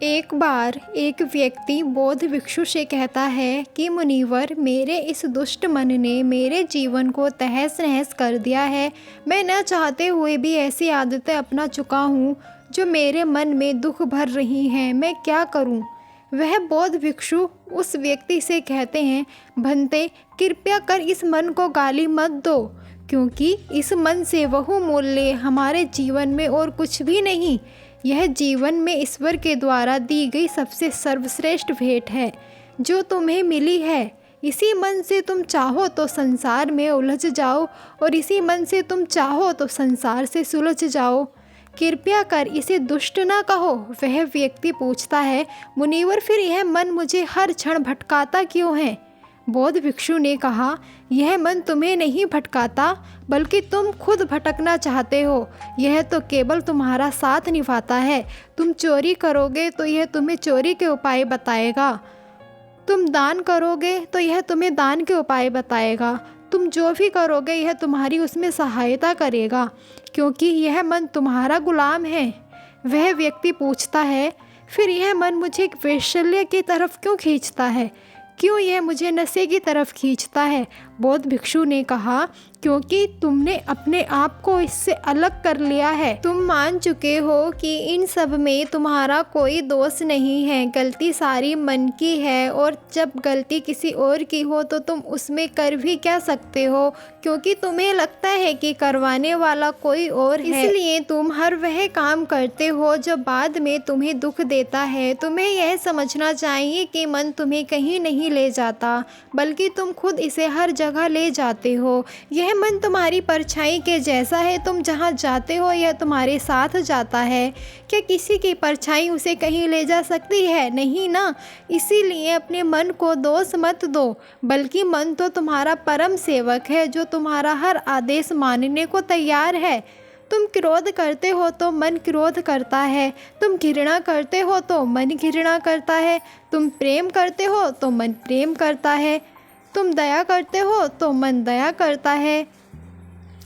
एक बार एक व्यक्ति बौद्ध भिक्षु से कहता है कि मुनिवर, मेरे इस दुष्ट मन ने मेरे जीवन को तहस नहस कर दिया है। मैं न चाहते हुए भी ऐसी आदतें अपना चुका हूँ जो मेरे मन में दुख भर रही हैं। मैं क्या करूँ? वह बौद्ध भिक्षु उस व्यक्ति से कहते हैं, भंते, कृपया कर इस मन को गाली मत दो, क्योंकि इस मन से बहुमूल्य हमारे जीवन में और कुछ भी नहीं। यह जीवन में ईश्वर के द्वारा दी गई सबसे सर्वश्रेष्ठ भेंट है जो तुम्हें मिली है। इसी मन से तुम चाहो तो संसार में उलझ जाओ और इसी मन से तुम चाहो तो संसार से सुलझ जाओ। कृपया कर इसे दुष्ट ना कहो। वह व्यक्ति पूछता है, मुनिवर, फिर यह मन मुझे हर क्षण भटकाता क्यों है? बौद्ध भिक्षु ने कहा, यह मन तुम्हें नहीं भटकाता, बल्कि तुम खुद भटकना चाहते हो। यह तो केवल तुम्हारा साथ निभाता है। तुम चोरी करोगे तो यह तुम्हें चोरी के उपाय बताएगा। तुम दान करोगे तो यह तुम्हें दान के उपाय बताएगा। तुम जो भी करोगे यह तुम्हारी उसमें सहायता करेगा, क्योंकि यह मन तुम्हारा गुलाम है। वह व्यक्ति पूछता है, फिर यह मन मुझे वैश्य की तरफ क्यों खींचता है? क्यों यह मुझे नशे की तरफ खींचता है? बौद्ध भिक्षु ने कहा, क्योंकि तुमने अपने आप को इससे अलग कर लिया है। तुम मान चुके हो कि इन सब में तुम्हारा कोई दोष नहीं है, गलती सारी मन की है, और जब गलती किसी और की हो तो तुम उसमें कर भी क्या सकते हो, क्योंकि तुम्हें लगता है कि करवाने वाला कोई और है। इसलिए तुम हर वह काम करते हो जो बाद में तुम्हें दुख देता है। तुम्हें यह समझना चाहिए कि मन तुम्हें कहीं नहीं ले जाता, बल्कि तुम खुद इसे हर जगह ले जाते हो। यह मन तुम्हारी परछाई के जैसा है। तुम जहाँ जाते हो यह तुम्हारे साथ जाता है। क्या किसी की परछाई उसे कहीं ले जा सकती है? नहीं ना। इसीलिए अपने मन को दोष मत दो, बल्कि मन तो तुम्हारा परम सेवक है जो तुम्हारा हर आदेश मानने को तैयार है। तुम क्रोध करते हो तो मन क्रोध करता है। तुम घृणा करते हो तो मन घृणा करता है। तुम प्रेम करते हो तो मन प्रेम करता है। तुम दया करते हो तो मन दया करता है।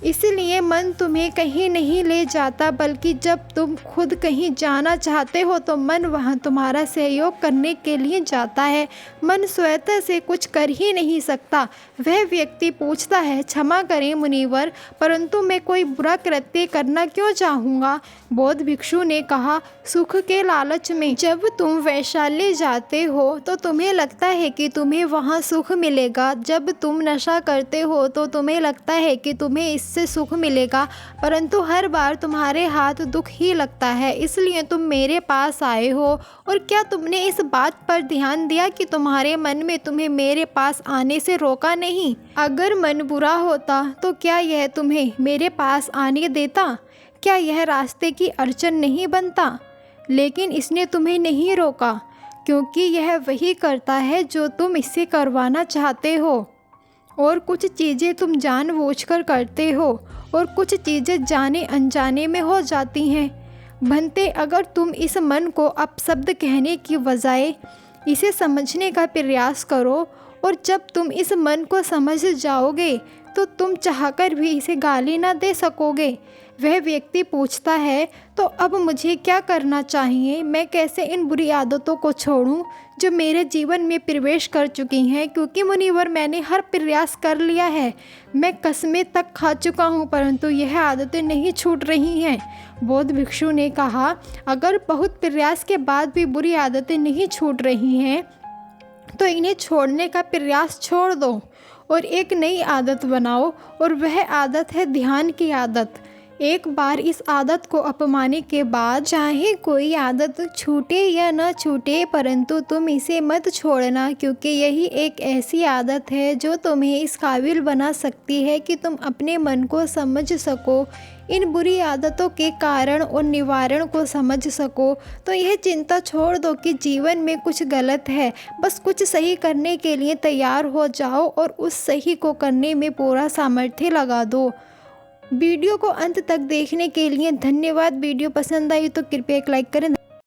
इसलिए मन तुम्हें कहीं नहीं ले जाता, बल्कि जब तुम खुद कहीं जाना चाहते हो तो मन वहाँ तुम्हारा सहयोग करने के लिए जाता है। मन स्वतः से कुछ कर ही नहीं सकता। वह व्यक्ति पूछता है, क्षमा करें मुनिवर, परंतु मैं कोई बुरा कृत्य करना क्यों चाहूँगा? बौद्ध भिक्षु ने कहा, सुख के लालच में जब तुम वैशाल्य जाते हो तो तुम्हें लगता है कि तुम्हें वहाँ सुख मिलेगा। जब तुम नशा करते हो तो तुम्हें लगता है कि तुम्हें इससे सुख मिलेगा, परंतु हर बार तुम्हारे हाथ दुख ही लगता है। इसलिए तुम मेरे पास आए हो। और क्या तुमने इस बात पर ध्यान दिया कि तुम्हारे मन में तुम्हें मेरे पास आने से रोका नहीं? अगर मन बुरा होता तो क्या यह तुम्हें मेरे पास आने देता? क्या यह रास्ते की अड़चन नहीं बनता? लेकिन इसने तुम्हें नहीं रोका, क्योंकि यह वही करता है जो तुम इससे करवाना चाहते हो। और कुछ चीज़ें तुम जानबूझकर करते हो और कुछ चीज़ें जाने अनजाने में हो जाती हैं। भंते, अगर तुम इस मन को अपशब्द कहने की बजाय इसे समझने का प्रयास करो, और जब तुम इस मन को समझ जाओगे तो तुम चाहकर भी इसे गाली ना दे सकोगे। वह व्यक्ति पूछता है, तो अब मुझे क्या करना चाहिए? मैं कैसे इन बुरी आदतों को छोड़ूं जो मेरे जीवन में प्रवेश कर चुकी हैं? क्योंकि मुनिवर, मैंने हर प्रयास कर लिया है। मैं कस्में तक खा चुका हूं, परंतु यह आदतें नहीं छूट रही हैं। बौद्ध भिक्षु ने कहा, अगर बहुत प्रयास के बाद भी बुरी आदतें नहीं छूट रही हैं तो इन्हें छोड़ने का प्रयास छोड़ दो और एक नई आदत बनाओ, और वह आदत है ध्यान की आदत। एक बार इस आदत को अपनाने के बाद चाहे कोई आदत छूटे या न छूटे, परंतु तुम इसे मत छोड़ना, क्योंकि यही एक ऐसी आदत है जो तुम्हें इस काबिल बना सकती है कि तुम अपने मन को समझ सको, इन बुरी आदतों के कारण और निवारण को समझ सको। तो यह चिंता छोड़ दो कि जीवन में कुछ गलत है। बस कुछ सही करने के लिए तैयार हो जाओ और उस सही को करने में पूरा सामर्थ्य लगा दो। वीडियो को अंत तक देखने के लिए धन्यवाद। वीडियो पसंद आई तो कृपया एक लाइक करें।